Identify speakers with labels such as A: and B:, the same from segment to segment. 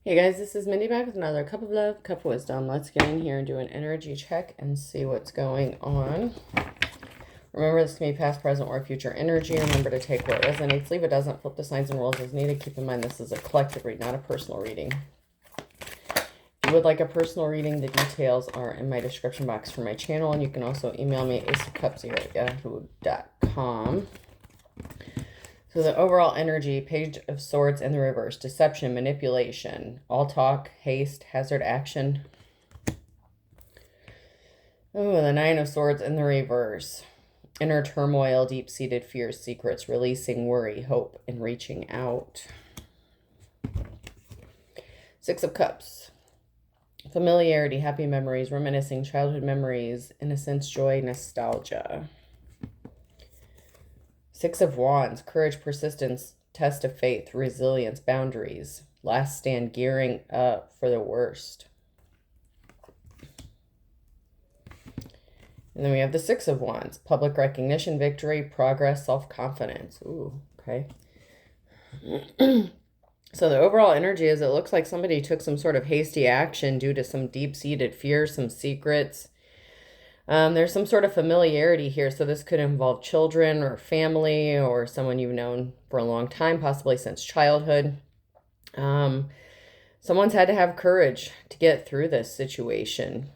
A: Hey guys, this is Mindy back with another cup of love, cup of wisdom. Let's get in here and do an energy check and see what's going on. Remember, this can be past, present, or future energy. Remember to take what resonates, leave it doesn't, flip the signs and rules as needed. Keep in mind this is a collective read, not a personal reading. If you would like a personal reading, the details are in my description box for my channel, and you can also email me at aceofcups@yahoo.com. So the overall energy, Page of Swords in the reverse, deception, manipulation, all talk, haste, hazard action. Oh, the Nine of Swords in the reverse, inner turmoil, deep-seated fears, secrets, releasing worry, hope, and reaching out. Six of Cups, familiarity, happy memories, reminiscing, childhood memories, innocence, joy, nostalgia. Six of Wands, courage, persistence, test of faith, resilience, boundaries, last stand, gearing up for the worst. And then we have the Six of Wands, public recognition, victory, progress, self-confidence. Ooh, okay. So the overall energy is it looks like somebody took some sort of hasty action due to some deep-seated fears, some secrets. There's some sort of familiarity here, so this could involve children or family or someone you've known for a long time, possibly since childhood. Someone's had to have courage to get through this situation.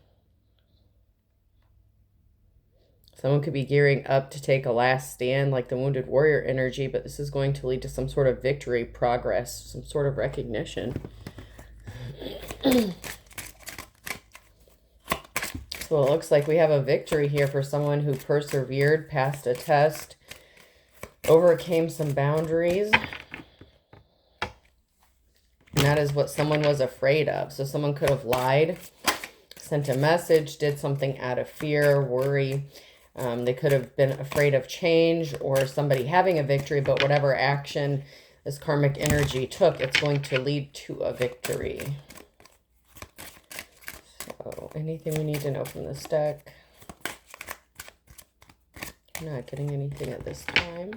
A: Someone could be gearing up to take a last stand like the Wounded Warrior energy, but this is going to lead to some sort of victory, progress, some sort of recognition. So it looks like we have a victory here for someone who persevered, passed a test, overcame some boundaries. And that is what someone was afraid of. So someone could have lied, sent a message, did something out of fear, worry. They could have been afraid of change or somebody having a victory, but whatever action this karmic energy took, it's going to lead to a victory. So anything we need to know from this deck? I'm not getting anything at this time.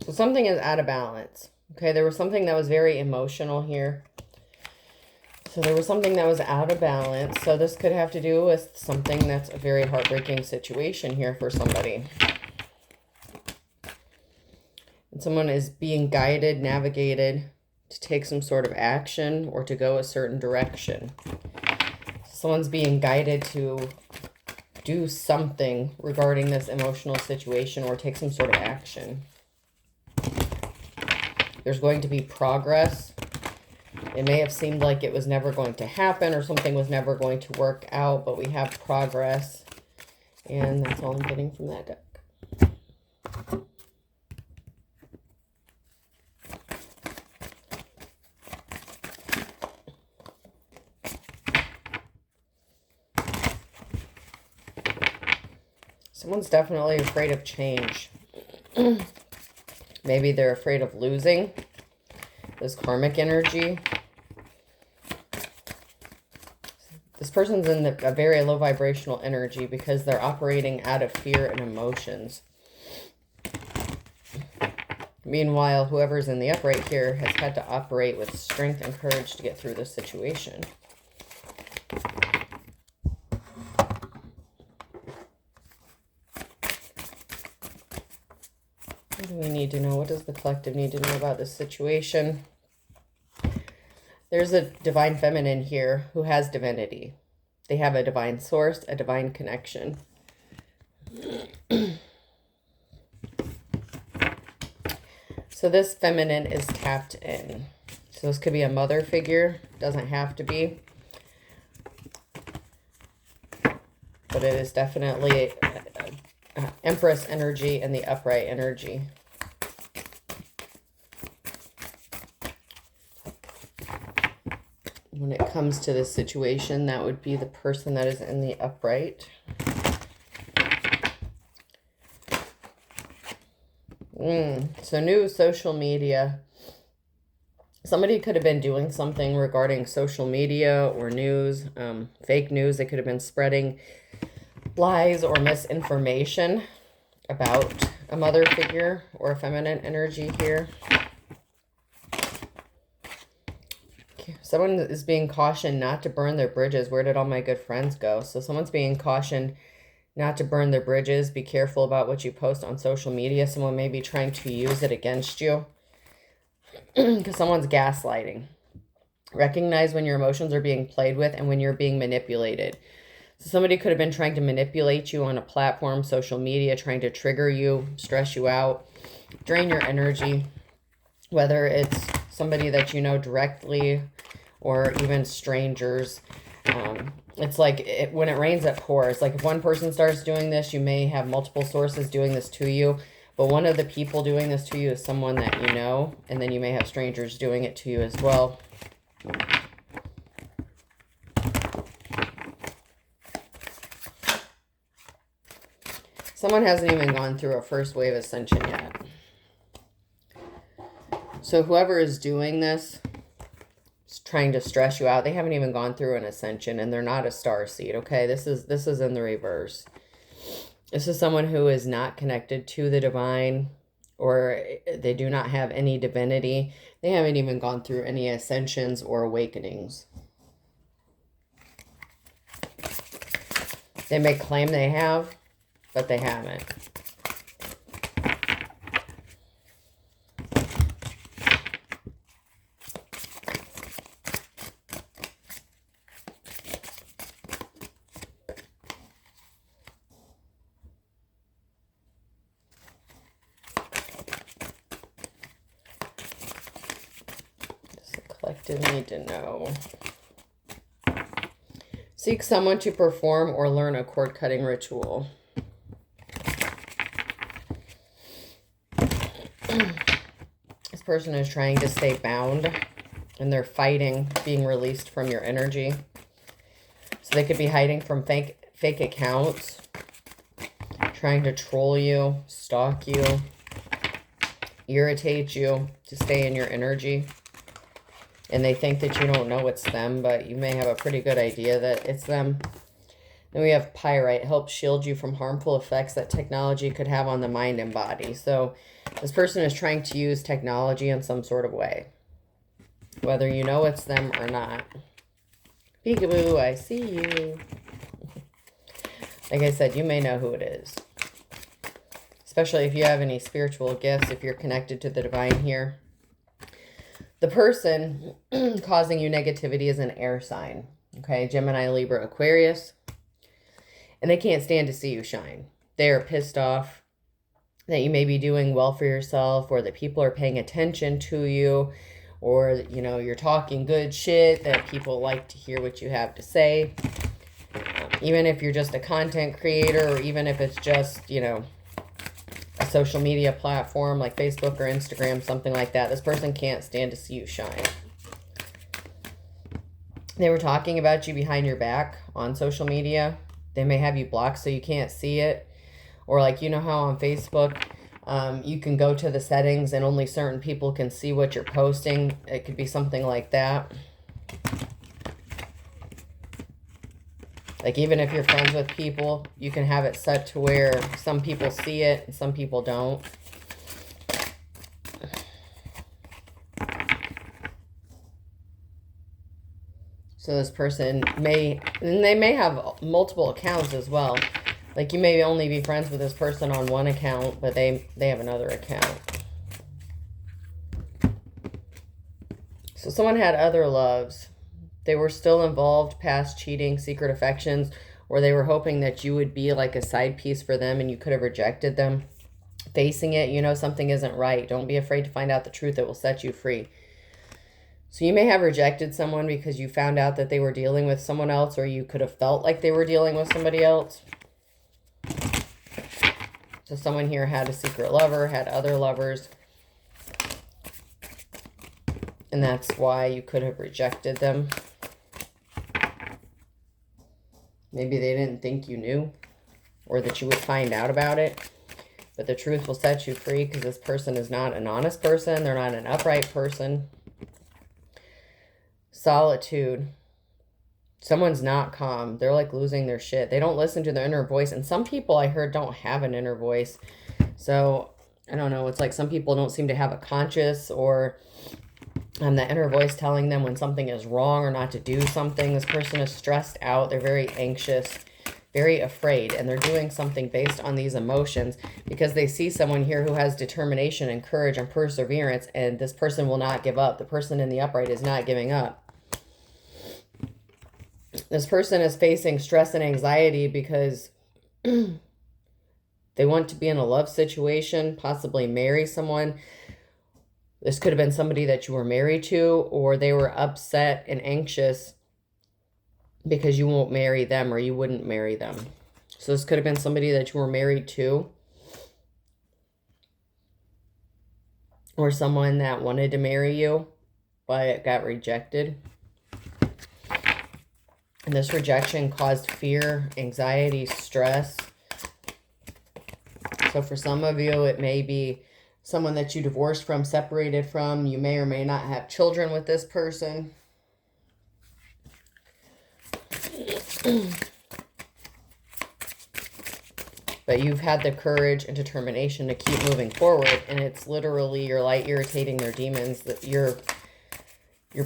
A: So something is out of balance. Okay, there was something that was very emotional here. So there was something that was out of balance. So this could have to do with something that's a very heartbreaking situation here for somebody. And someone is being guided, navigated to take some sort of action or to go a certain direction. Someone's being guided to do something regarding this emotional situation or take some sort of action. There's going to be progress. It may have seemed like it was never going to happen or something was never going to work out, but we have progress. And that's all I'm getting from that deck. Someone's definitely afraid of change. Maybe they're afraid of losing this karmic energy. This person's in a very low vibrational energy because they're operating out of fear and emotions. Meanwhile, whoever's in the upright here has had to operate with strength and courage to get through this situation. What do we need to know? What does the collective need to know about this situation? There's a divine feminine here who has divinity. They have a divine source, a divine connection. So this feminine is tapped in. So this could be a mother figure. Doesn't have to be. But it is definitely Empress energy and the upright energy. When it comes to this situation, that would be the person that is in the upright. So new social media Somebody could have been doing something regarding social media or news, fake news. They could have been spreading lies or misinformation about a mother figure or a feminine energy here. Someone is being cautioned not to burn their bridges. Where did all my good friends go? So someone's being cautioned not to burn their bridges. Be careful about what you post on social media. Someone may be trying to use it against you because someone's gaslighting. Recognize when your emotions are being played with and when you're being manipulated. So somebody could have been trying to manipulate you on a platform, social media, trying to trigger you, stress you out, drain your energy, whether it's somebody that you know directly or even strangers. It's like when it rains, it pours. Like if one person starts doing this, you may have multiple sources doing this to you. But one of the people doing this to you is someone that you know. And then you may have strangers doing it to you as well. Someone hasn't even gone through a first wave ascension yet. So whoever is doing this, trying to stress you out, they haven't even gone through an ascension, and they're not a star seed. Okay, this is in the reverse. This is someone who is not connected to the divine, or they do not have any divinity. They haven't even gone through any ascensions or awakenings. They may claim they have, but they haven't. Collective need to know. Seek someone to perform or learn a cord cutting ritual. This person is trying to stay bound, and they're fighting being released from your energy. So they could be hiding from fake accounts, trying to troll you, stalk you, irritate you to stay in your energy. And they think that you don't know it's them, but you may have a pretty good idea that it's them. Then we have Pyrite, helps shield you from harmful effects that technology could have on the mind and body. So this person is trying to use technology in some sort of way, whether you know it's them or not. Peekaboo, I see you. Like I said, you may know who it is. Especially if you have any spiritual gifts, if you're connected to the divine here. The person causing you negativity is an air sign. Okay, Gemini, Libra, Aquarius. And they can't stand to see you shine. They are pissed off that you may be doing well for yourself, or that people are paying attention to you, or, you know, you're talking good shit, that people like to hear what you have to say. Even if you're just a content creator, or even if it's just, you know, a social media platform like Facebook or Instagram, something like that. This person can't stand to see you shine. They were talking about you behind your back on social media. They may have you blocked so you can't see it. Or like, you know how on Facebook, you can go to the settings and only certain people can see what you're posting. It could be something like that. Like even if you're friends with people, you can have it set to where some people see it and some people don't. So this person may, and they may have multiple accounts as well. Like you may only be friends with this person on one account, but they have another account. So someone had other loves. They were still involved, past cheating, secret affections, or they were hoping that you would be like a side piece for them and you could have rejected them. Facing it, you know something isn't right. Don't be afraid to find out the truth. It will set you free. So you may have rejected someone because you found out that they were dealing with someone else, or you could have felt like they were dealing with somebody else. So someone here had a secret lover, had other lovers. And that's why you could have rejected them. Maybe they didn't think you knew, or that you would find out about it. But the truth will set you free, because this person is not an honest person. They're not an upright person. solitude. Someone's not calm. They're like losing their shit. They don't listen to their inner voice. And some people I heard don't have an inner voice. So I don't know. It's like some people don't seem to have a conscience, or the inner voice telling them when something is wrong or not to do something. This person is stressed out. They're very anxious, very afraid, and they're doing something based on these emotions because they see someone here who has determination and courage and perseverance, and this person will not give up. The person in the upright is not giving up. This person is facing stress and anxiety because they want to be in a love situation, possibly marry someone. This could have been somebody that you were married to, or they were upset and anxious because you won't marry them or you wouldn't marry them. So this could have been somebody that you were married to, or someone that wanted to marry you, but it got rejected. And this rejection caused fear, anxiety, stress. So for some of you, it may be someone that you divorced from, separated from. You may or may not have children with this person. But you've had the courage and determination to keep moving forward. And it's literally your light irritating their demons. That your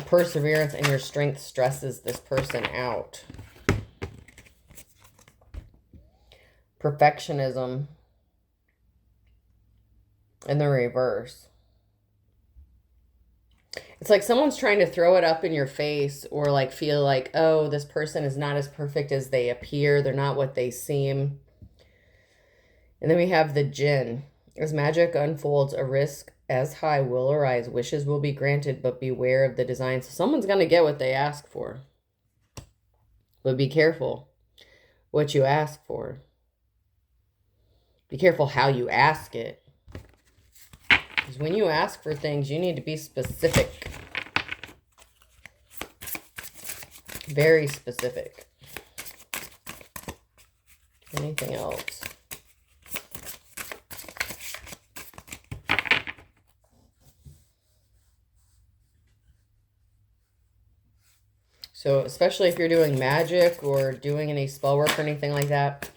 A: perseverance and your strength stresses this person out. Perfectionism in the reverse. It's like someone's trying to throw it up in your face, or like feel like, oh, this person is not as perfect as they appear. They're not what they seem. And then we have the jinn. As magic unfolds, a risk as high will arise. Wishes will be granted, but beware of the design. So someone's going to get what they ask for. But be careful what you ask for. Be careful how you ask it. Because when you ask for things, you need to be specific. Very specific. Anything else? So especially if you're doing magic or doing any spell work or anything like that,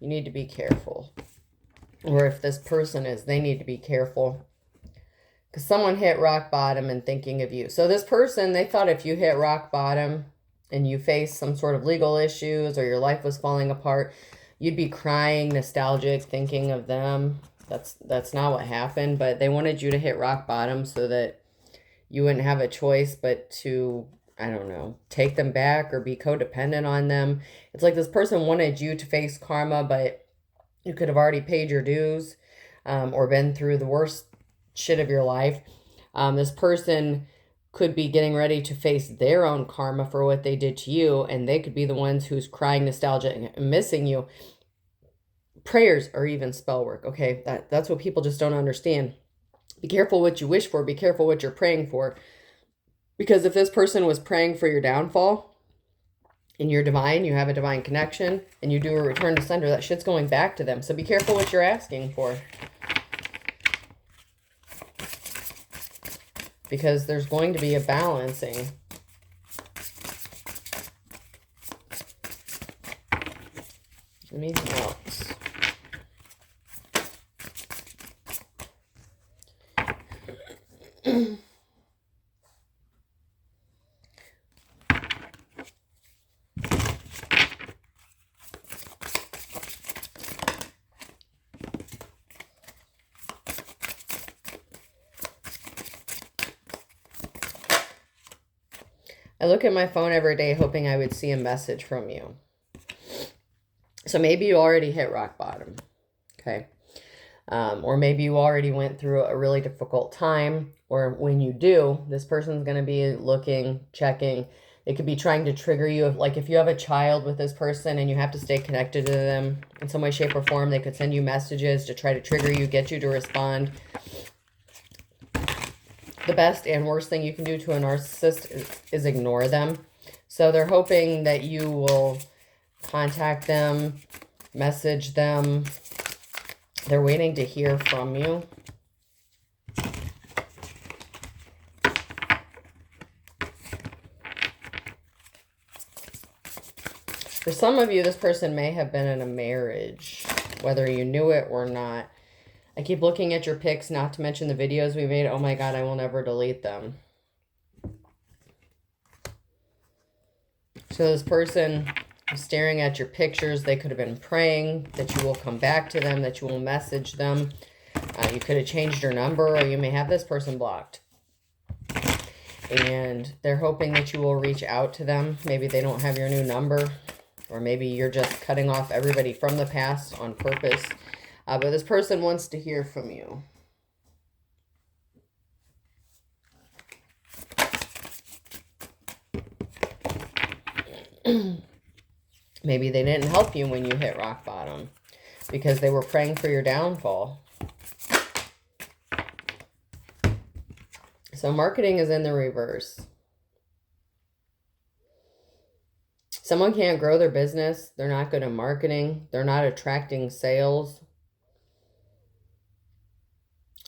A: you need to be careful. Or if this person is, they need to be careful. Because someone hit rock bottom and thinking of you. So this person, they thought if you hit rock bottom and you faced some sort of legal issues or your life was falling apart, you'd be crying, nostalgic, thinking of them. That's not what happened. But they wanted you to hit rock bottom so that you wouldn't have a choice but to, I don't know, take them back or be codependent on them. It's like this person wanted you to face karma, but you could have already paid your dues or been through the worst shit of your life. This person could be getting ready to face their own karma for what they did to you, and they could be the ones who's crying nostalgia and missing you. Prayers or even spell work, okay? That's what people just don't understand. Be careful what you wish for. Be careful what you're praying for. Because if this person was praying for your downfall and you're divine, you have a divine connection, and you do a return to sender, that shit's going back to them. So be careful what you're asking for. Because there's going to be a balancing. Anything else? I look at my phone every day hoping I would see a message from you. So maybe you already hit rock bottom, okay? Or maybe you already went through a really difficult time, or when you do, this person's going to be looking, checking. They could be trying to trigger you. Like if you have a child with this person and you have to stay connected to them in some way, shape, or form, they could send you messages to try to trigger you, get you to respond. The best and worst thing you can do to a narcissist is ignore them. So they're hoping that you will contact them, message them. They're waiting to hear from you. For some of you, this person may have been in a marriage, whether you knew it or not. I keep looking at your pics, not to mention the videos we made. Oh my God, I will never delete them. So this person is staring at your pictures. They could have been praying that you will come back to them, that you will message them. You could have changed your number, or you may have this person blocked. And they're hoping that you will reach out to them. Maybe they don't have your new number, or maybe you're just cutting off everybody from the past on purpose. But this person wants to hear from you. Maybe they didn't help you when you hit rock bottom because they were praying for your downfall. So marketing is in the reverse. Someone can't grow their business. They're not good at marketing. They're not attracting sales.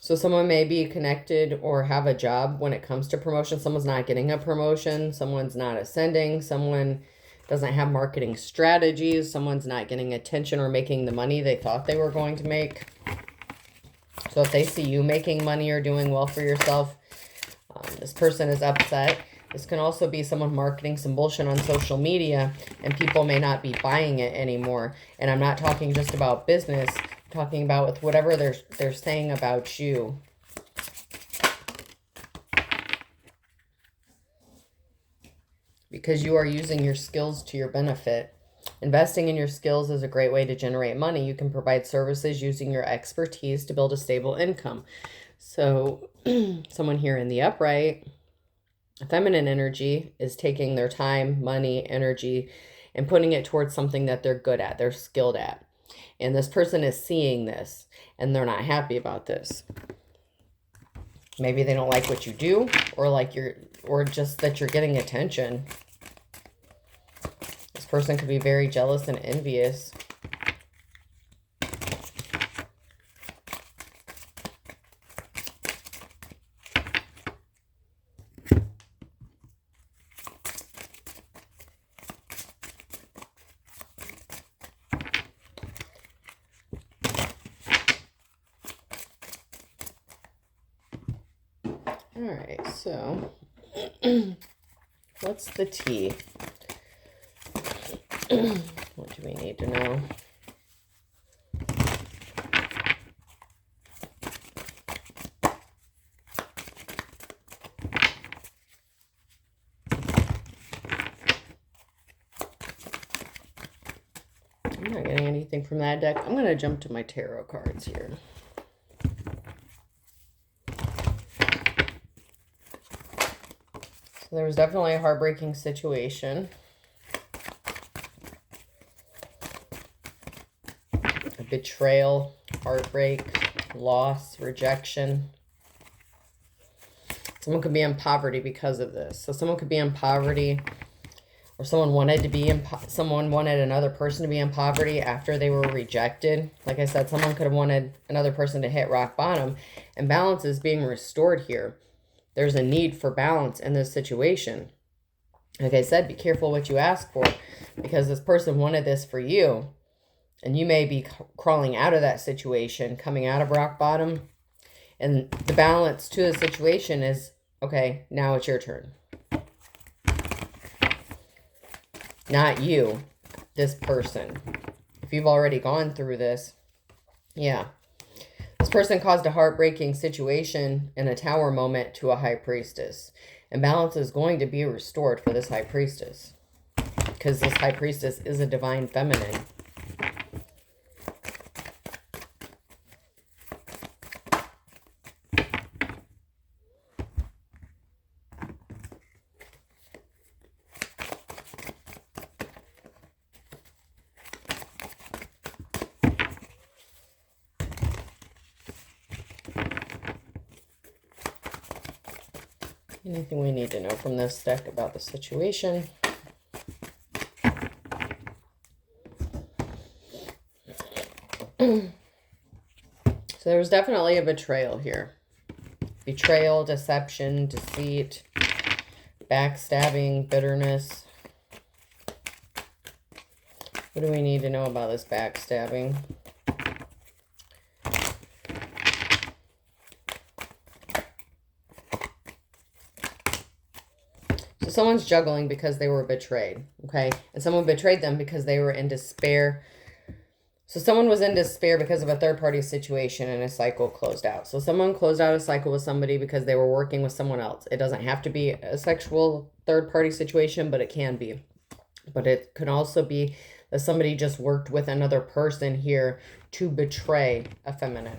A: So someone may be connected or have a job when it comes to promotion. Someone's not getting a promotion. Someone's not ascending. Someone doesn't have marketing strategies. Someone's not getting attention or making the money they thought they were going to make. So if they see you making money or doing well for yourself, this person is upset. This can also be someone marketing some bullshit on social media and people may not be buying it anymore. And I'm not talking just about business. I'm talking about with whatever they're saying about you. Because you are using your skills to your benefit. Investing in your skills is a great way to generate money. You can provide services using your expertise to build a stable income. So someone here in the upright, feminine energy, is taking their time, money, energy, and putting it towards something that they're good at, they're skilled at. And this person is seeing this and they're not happy about this. Maybe they don't like what you do, or just that you're getting attention. This person could be very jealous and envious. All right, so what's the tea? What do we need to know? I'm not getting anything from that deck. I'm going to jump to my tarot cards here. So there was definitely a heartbreaking situation. A betrayal, heartbreak, loss, rejection. Someone could be in poverty because of this. So someone could be in poverty, or someone wanted another person to be in poverty after they were rejected. Like I said, someone could have wanted another person to hit rock bottom, and balance is being restored here. There's a need for balance in this situation. Like I said, be careful what you ask for, because this person wanted this for you, and you may be crawling out of that situation, coming out of rock bottom, and the balance to the situation is, okay, now it's your turn. Not you, this person. If you've already gone through this, yeah. This person caused a heartbreaking situation in a tower moment to a high priestess. And balance is going to be restored for this high priestess, because this high priestess is a divine feminine. Anything we need to know from this deck about the situation? So there was definitely a betrayal here. Betrayal, deception, deceit, backstabbing, bitterness. What do we need to know about this backstabbing? So someone's juggling because they were betrayed, okay? And someone betrayed them because they were in despair. So someone was in despair because of a third-party situation and a cycle closed out. So someone closed out a cycle with somebody because they were working with someone else. It doesn't have to be a sexual third-party situation, but it can be. But it could also be that somebody just worked with another person here to betray a feminine.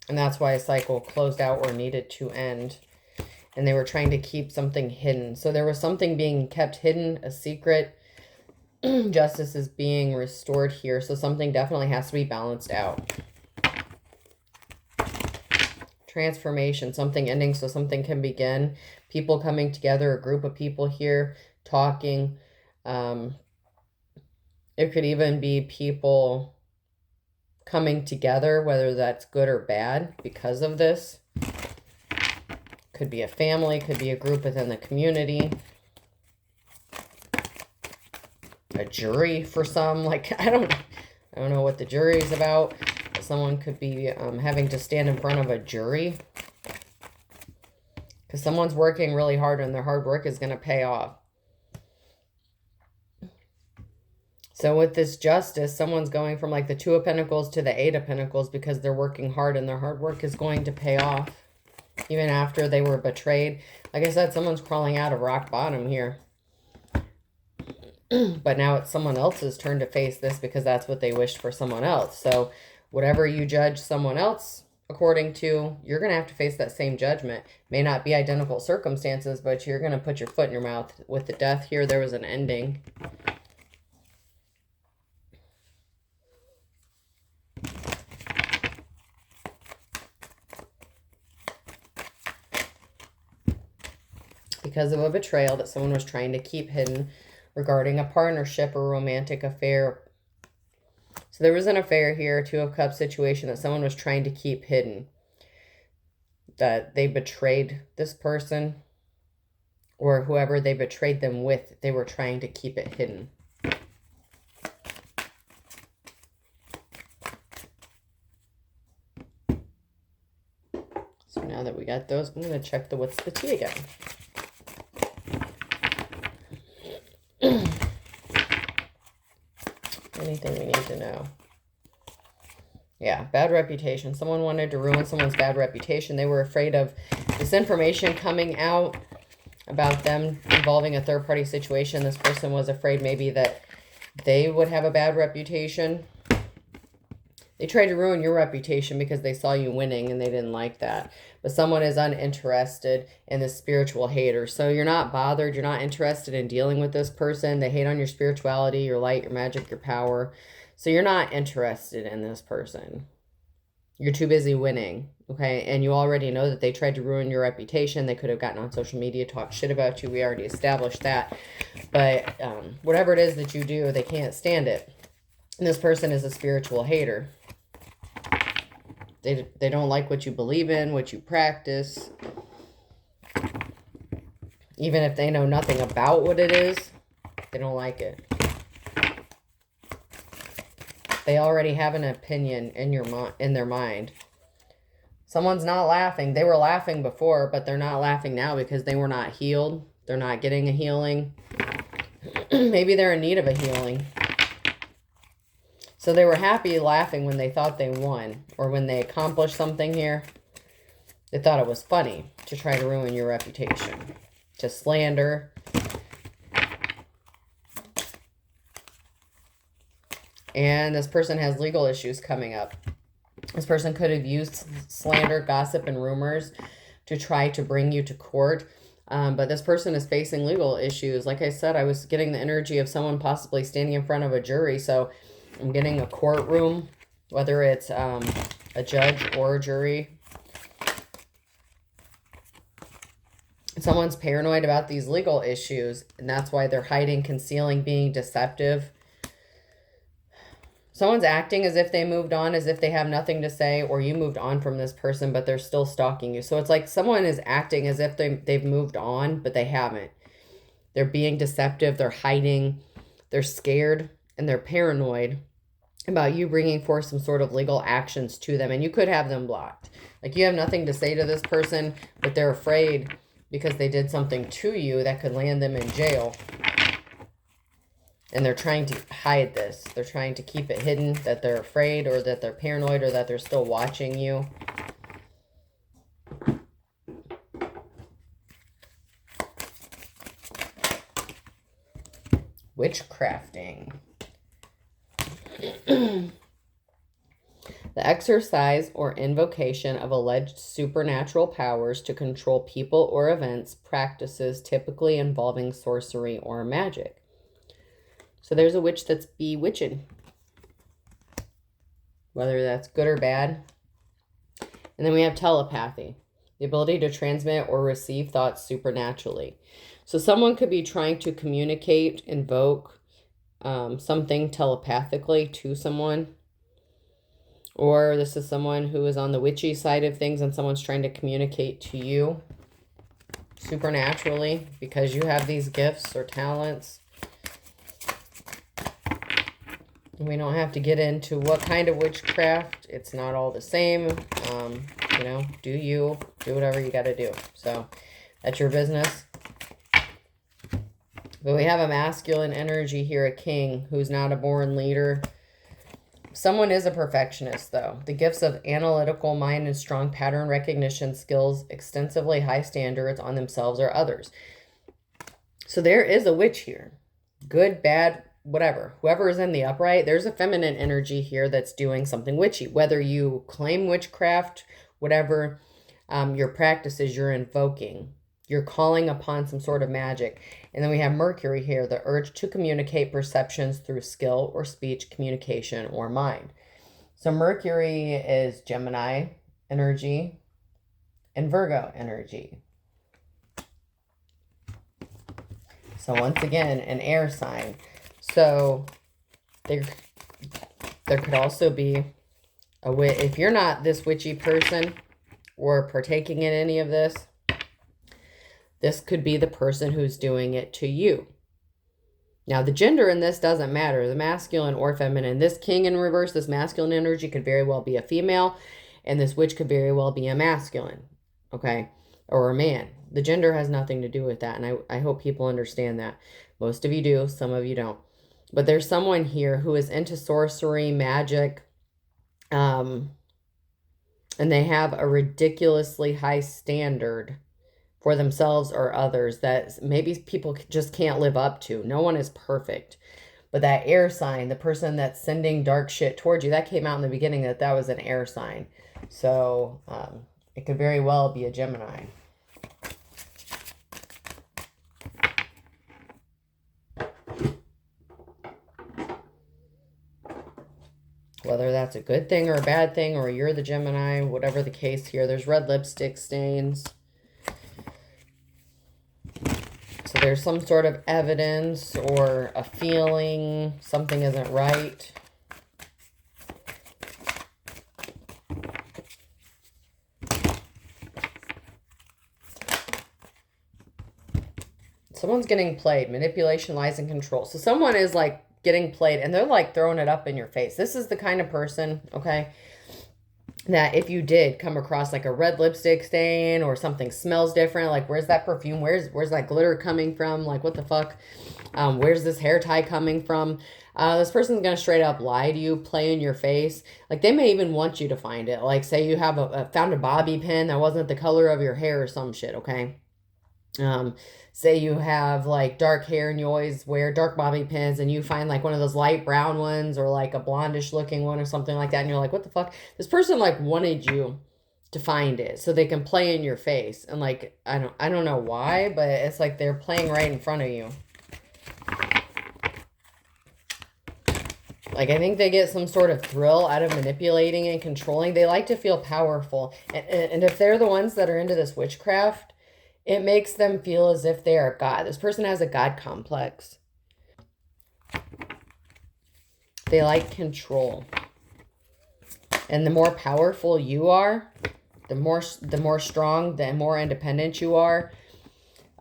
A: And that's why a cycle closed out or needed to end. And they were trying to keep something hidden. So there was something being kept hidden, a secret. Justice is being restored here. So something definitely has to be balanced out. Transformation, something ending so something can begin. People coming together, a group of people here talking. It could even be people coming together, whether that's good or bad because of this. Could be a family, could be a group within the community. A jury for some, like I don't know what the jury is about. Someone could be having to stand in front of a jury because someone's working really hard and their hard work is going to pay off. So with this justice, someone's going from like the Two of Pentacles to the Eight of Pentacles because they're working hard and their hard work is going to pay off even after they were betrayed. Like I said, someone's crawling out of rock bottom here. But now it's someone else's turn to face this because that's what they wished for someone else. So whatever you judge someone else according to, you're going to have to face that same judgment. May not be identical circumstances, but you're going to put your foot in your mouth. With the Death here, there was an ending. Because of a betrayal that someone was trying to keep hidden regarding a partnership or romantic affair. So there was an affair here, Two of Cups situation that someone was trying to keep hidden. That they betrayed this person or whoever they betrayed them with, they were trying to keep it hidden. So now that we got those, I'm going to check the what's the tea again. Anything we need to know. Yeah, bad reputation. Someone wanted to ruin someone's bad reputation. They were afraid of this information coming out about them involving a third-party situation. This person was afraid maybe that they would have a bad reputation. They tried to ruin your reputation because they saw you winning and they didn't like that. But someone is uninterested in this spiritual hater. So you're not bothered. You're not interested in dealing with this person. They hate on your spirituality, your light, your magic, your power. So you're not interested in this person. You're too busy winning, okay? And you already know that they tried to ruin your reputation. They could have gotten on social media, talk shit about you. We already established that. But whatever it is that you do, they can't stand it. And this person is a spiritual hater. They don't like what you believe in, what you practice. Even if they know nothing about what it is, they don't like it. They already have an opinion in their mind. Someone's not laughing. They were laughing before, but they're not laughing now because they were not healed. They're not getting a healing. Maybe they're in need of a healing. So they were happy laughing when they thought they won or when they accomplished something here. They thought it was funny to try to ruin your reputation, to slander. And this person has legal issues coming up. This person could have used slander, gossip, and rumors to try to bring you to court. But this person is facing legal issues. Like I said, I was getting the energy of someone possibly standing in front of a jury. So I'm getting a courtroom, whether it's a judge or a jury. Someone's paranoid about these legal issues, and that's why they're hiding, concealing, being deceptive. Someone's acting as if they moved on, as if they have nothing to say, or you moved on from this person, but they're still stalking you. So it's like someone is acting as if they've moved on, but they haven't. They're being deceptive. They're hiding. They're scared and they're paranoid about you bringing forth some sort of legal actions to them. And you could have them blocked. Like you have nothing to say to this person, but they're afraid because they did something to you that could land them in jail. And they're trying to hide this. They're trying to keep it hidden, that they're afraid or that they're paranoid or that they're still watching you. Witchcrafting. The exercise or invocation of alleged supernatural powers to control people or events, practices typically involving sorcery or magic. So there's a witch that's bewitching, whether that's good or bad. And then we have telepathy, the ability to transmit or receive thoughts supernaturally. So someone could be trying to communicate, invoke something telepathically to someone. Or this is someone who is on the witchy side of things and someone's trying to communicate to you supernaturally because you have these gifts or talents. We don't have to get into what kind of witchcraft. It's not all the same. You know, do whatever you got to do. So that's your business. But we have a masculine energy here, a king who's not a born leader. Someone is a perfectionist, though. The gifts of analytical mind and strong pattern recognition skills, extensively high standards on themselves or others. So there is a witch here. Good, bad, whatever. Whoever is in the upright, there's a feminine energy here that's doing something witchy. Whether you claim witchcraft, whatever your practices you're invoking. You're calling upon some sort of magic. And then we have Mercury here, the urge to communicate perceptions through skill or speech, communication, or mind. So Mercury is Gemini energy and Virgo energy. So once again, an air sign. So there could also be if you're not this witchy person or partaking in any of this, this could be the person who's doing it to you. Now, the gender in this doesn't matter, the masculine or feminine. This king in reverse, this masculine energy could very well be a female, and this witch could very well be a masculine, okay, or a man. The gender has nothing to do with that, and I hope people understand that. Most of you do, some of you don't. But there's someone here who is into sorcery, magic, and they have a ridiculously high standard for themselves or others that maybe people just can't live up to. No one is perfect. But that air sign, the person that's sending dark shit towards you, that came out in the beginning that was an air sign. So it could very well be a Gemini. Whether that's a good thing or a bad thing, or you're the Gemini, whatever the case here. There's red lipstick stains. So there's some sort of evidence or a feeling something isn't right. Someone's getting played. Manipulation, lies, and control. So someone is like getting played and they're like throwing it up in your face. This is the kind of person, okay, that if you did come across like a red lipstick stain or something smells different, like where's that perfume? Where's that glitter coming from? Like what the fuck? Where's this hair tie coming from? This person's going to straight up lie to you, play in your face. Like they may even want you to find it. Like say you have found a bobby pin that wasn't the color of your hair or some shit, okay? Say you have like dark hair and you always wear dark bobby pins and you find like one of those light brown ones or like a blondish looking one or something like that. And you're like, what the fuck? This person like wanted you to find it so they can play in your face. And like, I don't know why, but it's like they're playing right in front of you. Like, I think they get some sort of thrill out of manipulating and controlling. They like to feel powerful. And if they're the ones that are into this witchcraft, it makes them feel as if they are God. This person has a God complex. They like control. And the more powerful you are, the more strong, the more independent you are,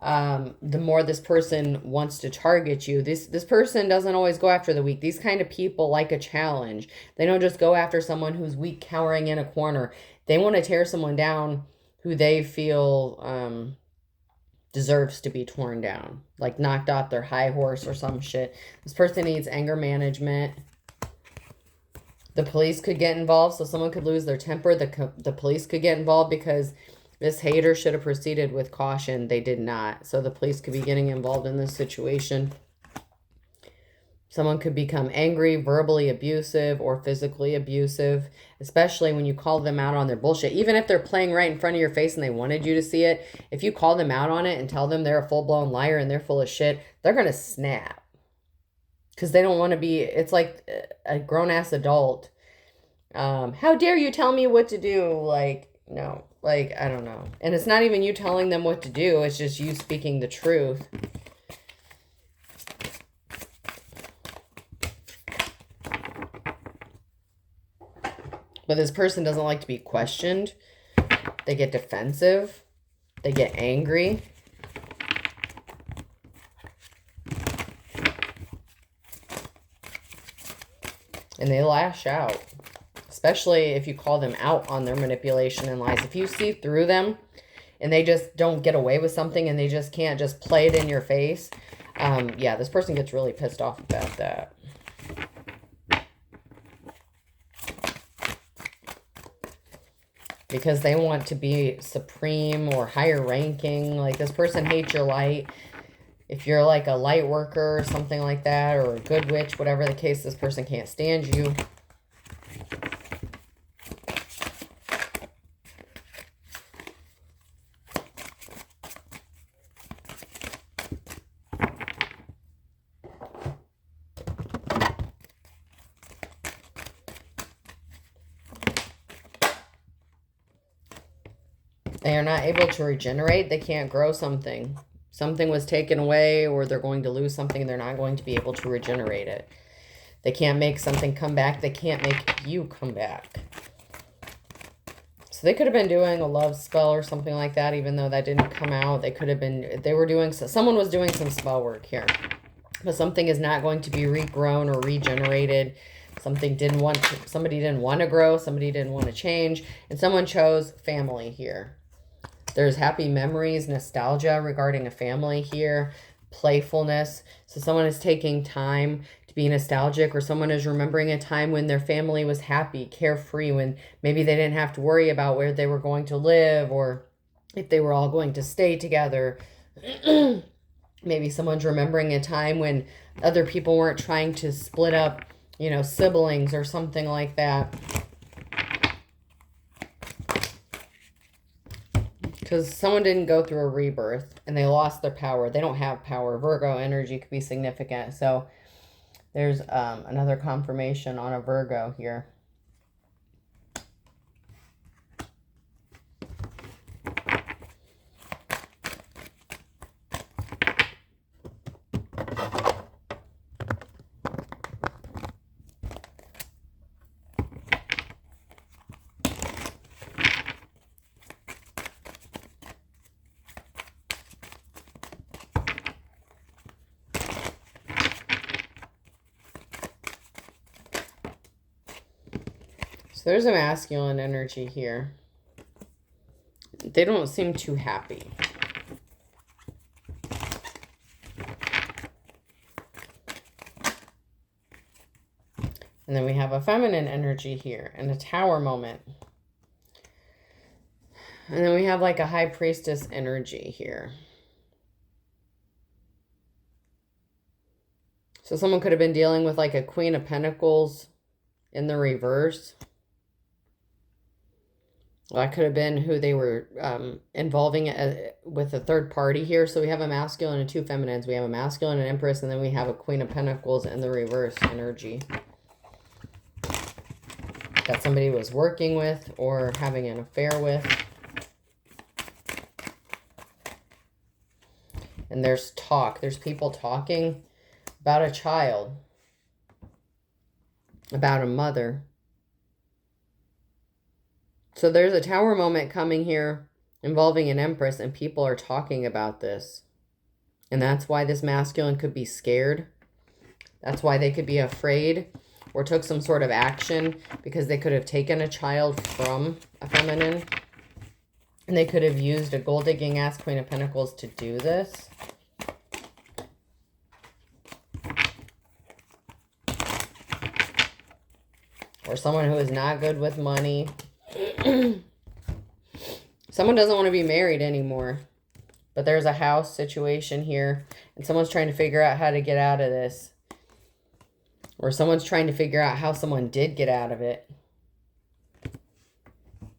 A: the more this person wants to target you. This person doesn't always go after the weak. These kind of people like a challenge. They don't just go after someone who's weak, cowering in a corner. They want to tear someone down who they feel deserves to be torn down, like knocked off their high horse or some shit. This person needs anger management. The police could get involved, so someone could lose their temper. The police could get involved because this hater should have proceeded with caution. They did not. So the police could be getting involved in this situation. Someone could become angry, verbally abusive, or physically abusive, especially when you call them out on their bullshit. Even if they're playing right in front of your face and they wanted you to see it, if you call them out on it and tell them they're a full-blown liar and they're full of shit, they're going to snap. Because they don't want to be, it's like a grown-ass adult. How dare you tell me what to do? Like, no, like, I don't know. And it's not even you telling them what to do. It's just you speaking the truth. But this person doesn't like to be questioned. They get defensive. They get angry. And they lash out. Especially if you call them out on their manipulation and lies. If you see through them and they just don't get away with something and they just can't just play it in your face. Yeah, this person gets really pissed off about that. Because they want to be supreme or higher ranking. Like, this person hates your light. If you're like a light worker or something like that, or a good witch, whatever the case, this person can't stand you. They are not able to regenerate. They can't grow something. Something was taken away, or they're going to lose something and they're not going to be able to regenerate it. They can't make something come back. They can't make you come back. So they could have been doing a love spell or something like that, even though that didn't come out. They could have been, they were doing, someone was doing some spell work here. But something is not going to be regrown or regenerated. Somebody didn't want to grow. Somebody didn't want to change. And someone chose family here. There's happy memories, nostalgia regarding a family here, playfulness. So someone is taking time to be nostalgic, or someone is remembering a time when their family was happy, carefree, when maybe they didn't have to worry about where they were going to live or if they were all going to stay together. Maybe someone's remembering a time when other people weren't trying to split up, you know, siblings or something like that. Because someone didn't go through a rebirth and they lost their power. They don't have power. Virgo energy could be significant. So there's another confirmation on a Virgo here. So there's a masculine energy here. They don't seem too happy. And then we have a feminine energy here and a tower moment. And then we have like a high priestess energy here. So someone could have been dealing with like a Queen of Pentacles in the reverse. Well, that could have been who they were involving with a third party here. So we have a masculine and two feminines. We have a masculine and Empress, and then we have a Queen of Pentacles in the reverse energy. That somebody was working with or having an affair with. And there's talk. There's people talking about a child. About a mother. So there's a tower moment coming here involving an Empress, and people are talking about this. And that's why this masculine could be scared. That's why they could be afraid or took some sort of action, because they could have taken a child from a feminine. And they could have used a gold-digging ass Queen of Pentacles to do this. Or someone who is not good with money. Someone doesn't want to be married anymore. But there's a house situation here. And someone's trying to figure out how to get out of this. Or someone's trying to figure out how someone did get out of it.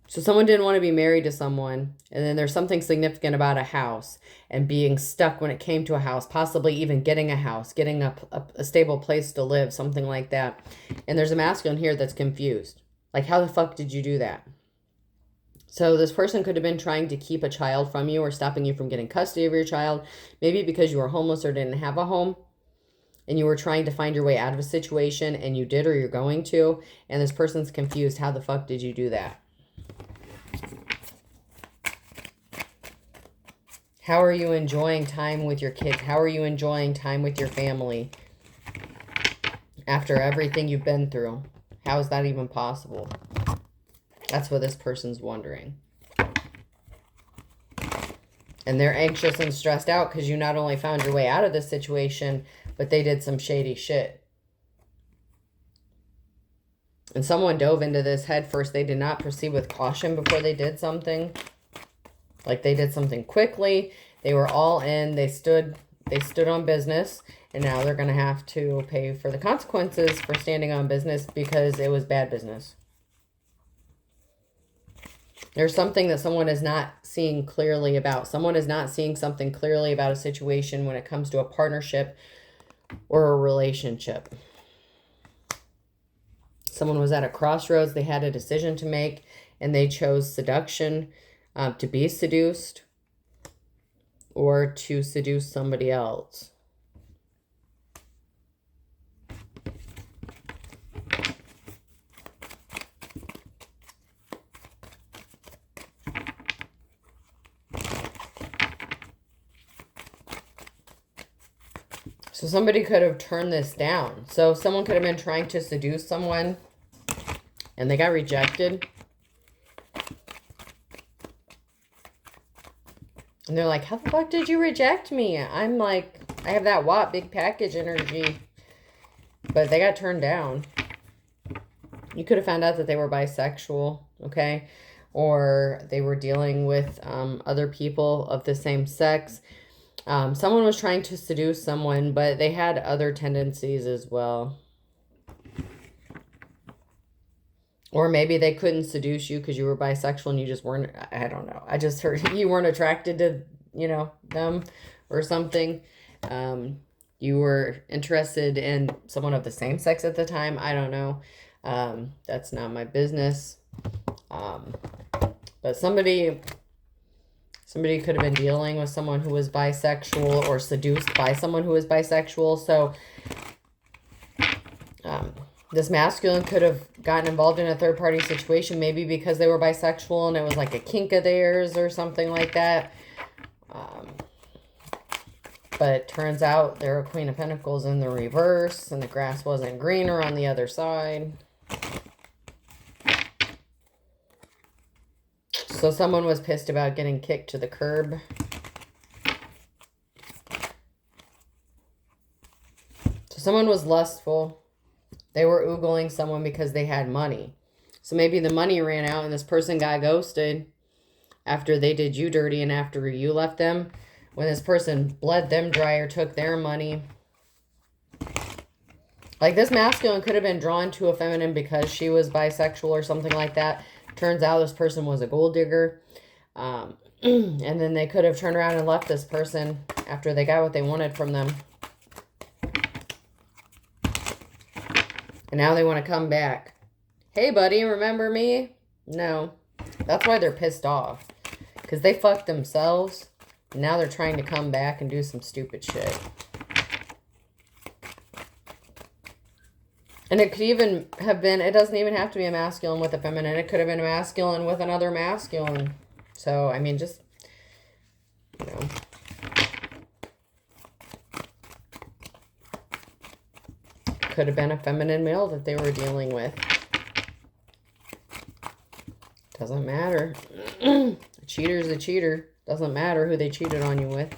A: So someone didn't want to be married to someone. And then there's something significant about a house. And being stuck when it came to a house. Possibly even getting a house. Getting a stable place to live. Something like that. And there's a masculine here that's confused. Like, how the fuck did you do that? So this person could have been trying to keep a child from you. Or stopping you from getting custody of your child. Maybe because you were homeless or didn't have a home. And you were trying to find your way out of a situation, and you did, or you're going to, and this person's confused. How the fuck did you do that? How are you enjoying time with your kids? How are you enjoying time with your family? After everything you've been through. How is that even possible? That's what this person's wondering. And they're anxious and stressed out because you not only found your way out of this situation, but they did some shady shit. And someone dove into this head first. They did not proceed with caution before they did something. Like, they did something quickly. They were all in. They stood on business. And now they're going to have to pay for the consequences for standing on business because it was bad business. There's something that someone is not seeing clearly about. Someone is not seeing something clearly about a situation when it comes to a partnership or a relationship. Someone was at a crossroads. They had a decision to make, and they chose seduction, to be seduced, or to seduce somebody else. So somebody could have turned this down. So someone could have been trying to seduce someone and they got rejected. And they're like, how the fuck did you reject me? I'm like, I have that WAP big package energy. But they got turned down. You could have found out that they were bisexual, okay? Or they were dealing with other people of the same sex. Someone was trying to seduce someone, but they had other tendencies as well. Or maybe they couldn't seduce you because you were bisexual and you just weren't, I don't know. I just heard you weren't attracted to, you know, them or something. You were interested in someone of the same sex at the time. I don't know. That's not my business. But somebody could have been dealing with someone who was bisexual or seduced by someone who was bisexual. So this masculine could have gotten involved in a third-party situation, maybe because they were bisexual and it was like a kink of theirs or something like that. But it turns out they're a Queen of Pentacles in the reverse and the grass wasn't greener on the other side. So someone was pissed about getting kicked to the curb. So someone was lustful. They were oogling someone because they had money. So maybe the money ran out and this person got ghosted after they did you dirty and after you left them. When this person bled them dry or took their money. Like, this masculine could have been drawn to a feminine because she was bisexual or something like that. Turns out this person was a gold digger. And then they could have turned around and left this person after they got what they wanted from them. And now they want to come back. Hey, buddy, remember me? No. That's why they're pissed off. Because they fucked themselves. And now they're trying to come back and do some stupid shit. And it could even have been, it doesn't even have to be a masculine with a feminine. It could have been a masculine with another masculine. So, I mean, just, you know. Could have been a feminine male that they were dealing with. Doesn't matter. A cheater's a cheater. Doesn't matter who they cheated on you with.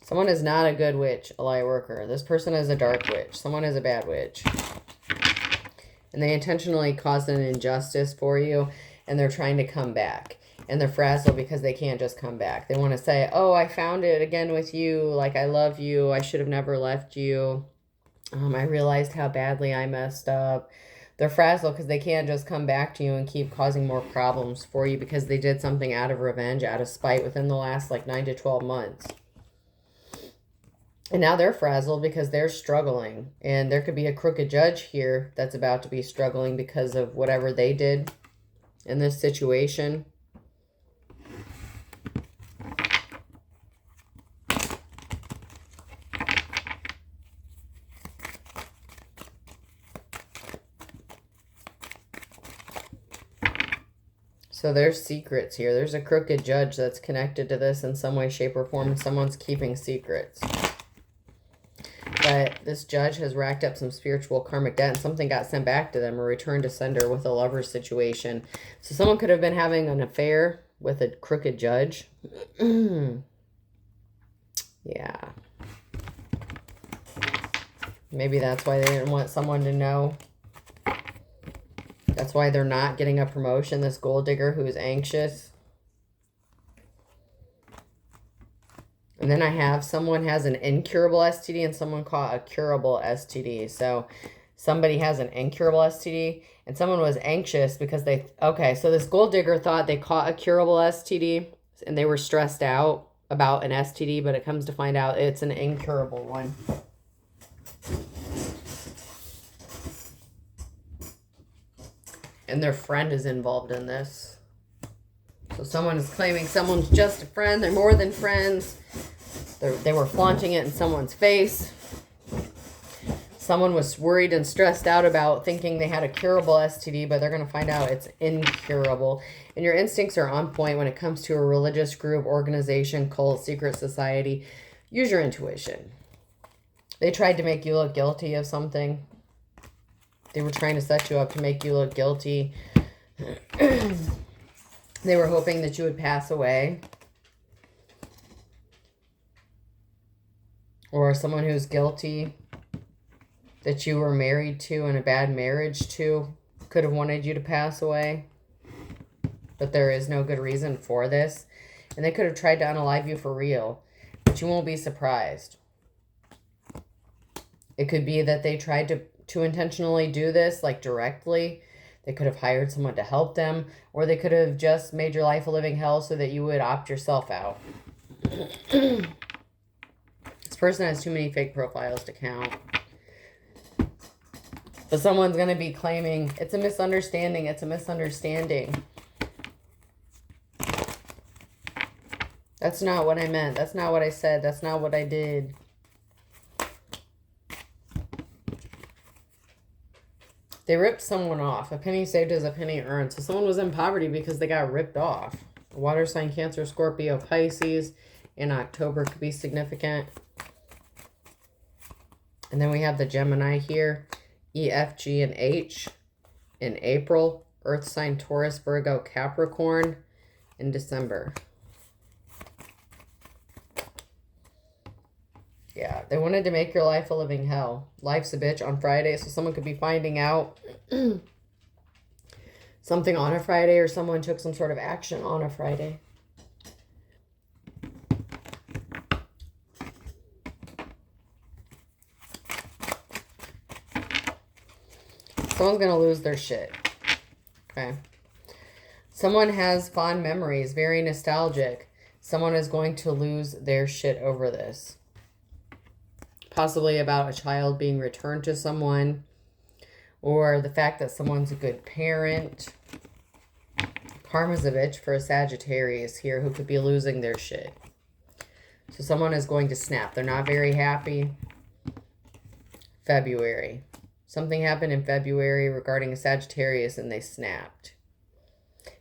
A: Someone is not a good witch, a light worker. This person is a dark witch. Someone is a bad witch. And they intentionally caused an injustice for you, and they're trying to come back. And they're frazzled because they can't just come back. They want to say, oh, I found it again with you. Like, I love you. I should have never left you. I realized how badly I messed up. They're frazzled because they can't just come back to you and keep causing more problems for you because they did something out of revenge, out of spite within the last, like, 9 to 12 months. And now they're frazzled because they're struggling. And there could be a crooked judge here that's about to be struggling because of whatever they did in this situation. So there's secrets here. There's a crooked judge that's connected to this in some way, shape, or form. And someone's keeping secrets. But this judge has racked up some spiritual karmic debt, and something got sent back to them or returned to sender with a lover situation. So someone could have been having an affair with a crooked judge. Yeah. Maybe that's why they didn't want someone to know. That's why they're not getting a promotion, this gold digger who's anxious. And then I have someone has an incurable STD and someone caught a curable STD. So somebody has an incurable STD and someone was anxious because they... Okay, so this gold digger thought they caught a curable STD and they were stressed out about an STD, but it comes to find out it's an incurable one. And their friend is involved in this. So someone is claiming someone's just a friend. They're more than friends. They were flaunting it in someone's face. Someone was worried and stressed out about thinking they had a curable STD, but they're going to find out it's incurable. And your instincts are on point when it comes to a religious group, organization, cult, secret society. Use your intuition. They tried to make you look guilty of something. They were trying to set you up to make you look guilty. They were hoping that you would pass away. Or someone who's guilty that you were married to in a bad marriage to could have wanted you to pass away. But there is no good reason for this. And they could have tried to unalive you for real. But you won't be surprised. It could be that they tried to intentionally do this, like directly. They could have hired someone to help them. Or they could have just made your life a living hell so that you would opt yourself out. This person has too many fake profiles to count. But someone's going to be claiming, it's a misunderstanding, it's a misunderstanding. That's not what I meant. That's not what I said. That's not what I did. They ripped someone off. A penny saved is a penny earned. So someone was in poverty because they got ripped off. Water sign, Cancer, Scorpio, Pisces in October could be significant. And then we have the Gemini here. E, F, G, and H in April. Earth sign, Taurus, Virgo, Capricorn in December. Yeah, they wanted to make your life a living hell. Life's a bitch on Friday, so someone could be finding out something on a Friday, or someone took some sort of action on a Friday. Someone's going to lose their shit. Okay. Someone has fond memories, very nostalgic. Someone is going to lose their shit over this. Possibly about a child being returned to someone, or the fact that someone's a good parent. Karma's a bitch for a Sagittarius here who could be losing their shit. So someone is going to snap. They're not very happy. February. Something happened in February regarding a Sagittarius and they snapped.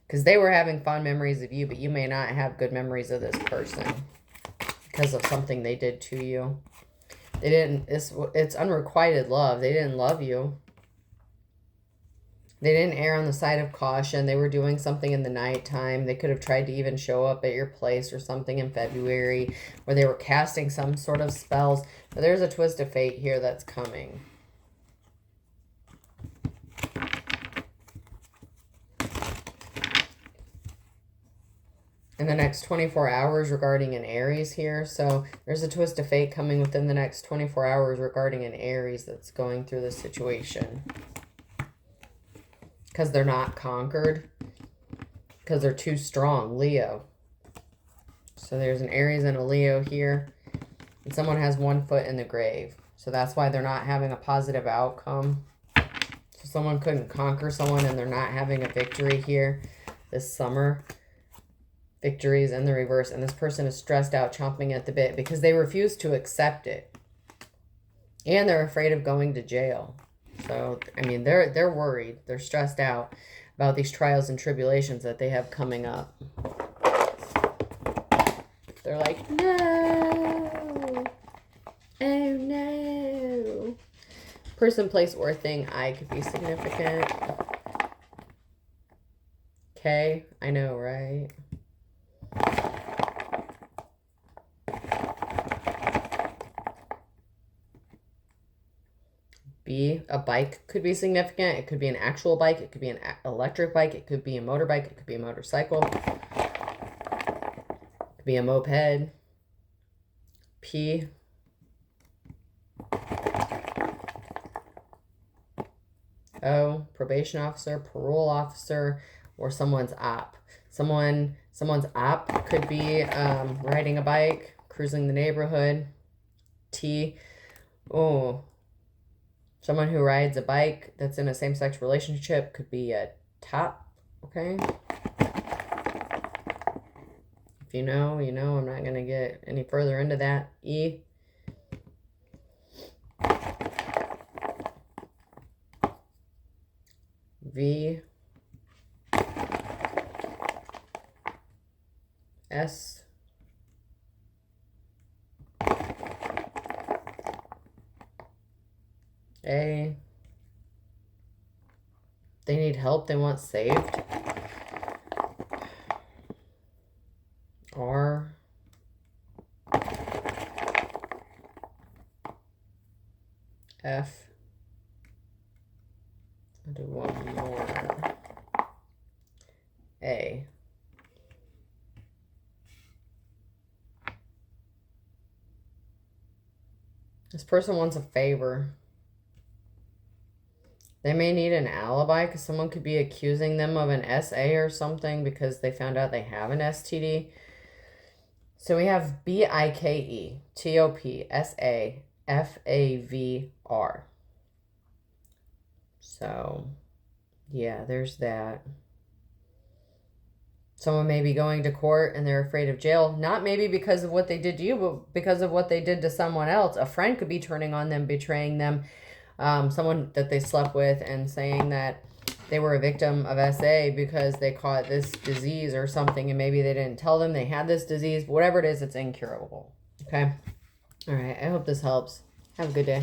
A: Because they were having fond memories of you, but you may not have good memories of this person because of something they did to you. They didn't, it's unrequited love. They didn't love you. They didn't err on the side of caution. They were doing something in the nighttime. They could have tried to even show up at your place or something in February, where they were casting some sort of spells. But there's a twist of fate here that's coming. In the next 24 hours regarding an Aries here. So there's a twist of fate coming within the next 24 hours regarding an Aries that's going through this situation. Because they're not conquered. Because they're too strong. Leo. So there's an Aries and a Leo here. And someone has one foot in the grave. So that's why they're not having a positive outcome. So someone couldn't conquer someone and they're not having a victory here this summer. Victories in the reverse. And this person is stressed out, chomping at the bit because they refuse to accept it. And they're afraid of going to jail. So, I mean, they're worried. They're stressed out about these trials and tribulations that they have coming up. They're like, no. Oh, no. Person, place, or thing I could be significant. Okay, I know, right? B, a bike could be significant. It could be an actual bike. It could be an electric bike. It could be a motorbike. It could be a motorcycle. It could be a moped. P, O, probation officer, parole officer, or someone's op. Someone's op could be riding a bike, cruising the neighborhood. T, oh, someone who rides a bike that's in a same-sex relationship could be a top, okay? If you know, you know. I'm not going to get any further into that. E. V. S. A. They need help. They want saved. R. F. I'll do one more. A. This person wants a favor. They may need an alibi because someone could be accusing them of an SA or something because they found out they have an STD. So we have BIKE, TOP, SA, FAVR. So, yeah, there's that. Someone may be going to court and they're afraid of jail. Not maybe because of what they did to you, but because of what they did to someone else. A friend could be turning on them, betraying them. Someone that they slept with and saying that they were a victim of SA because they caught this disease or something, and maybe they didn't tell them they had this disease. Whatever it is, it's incurable. Okay? All right. I hope this helps. Have a good day.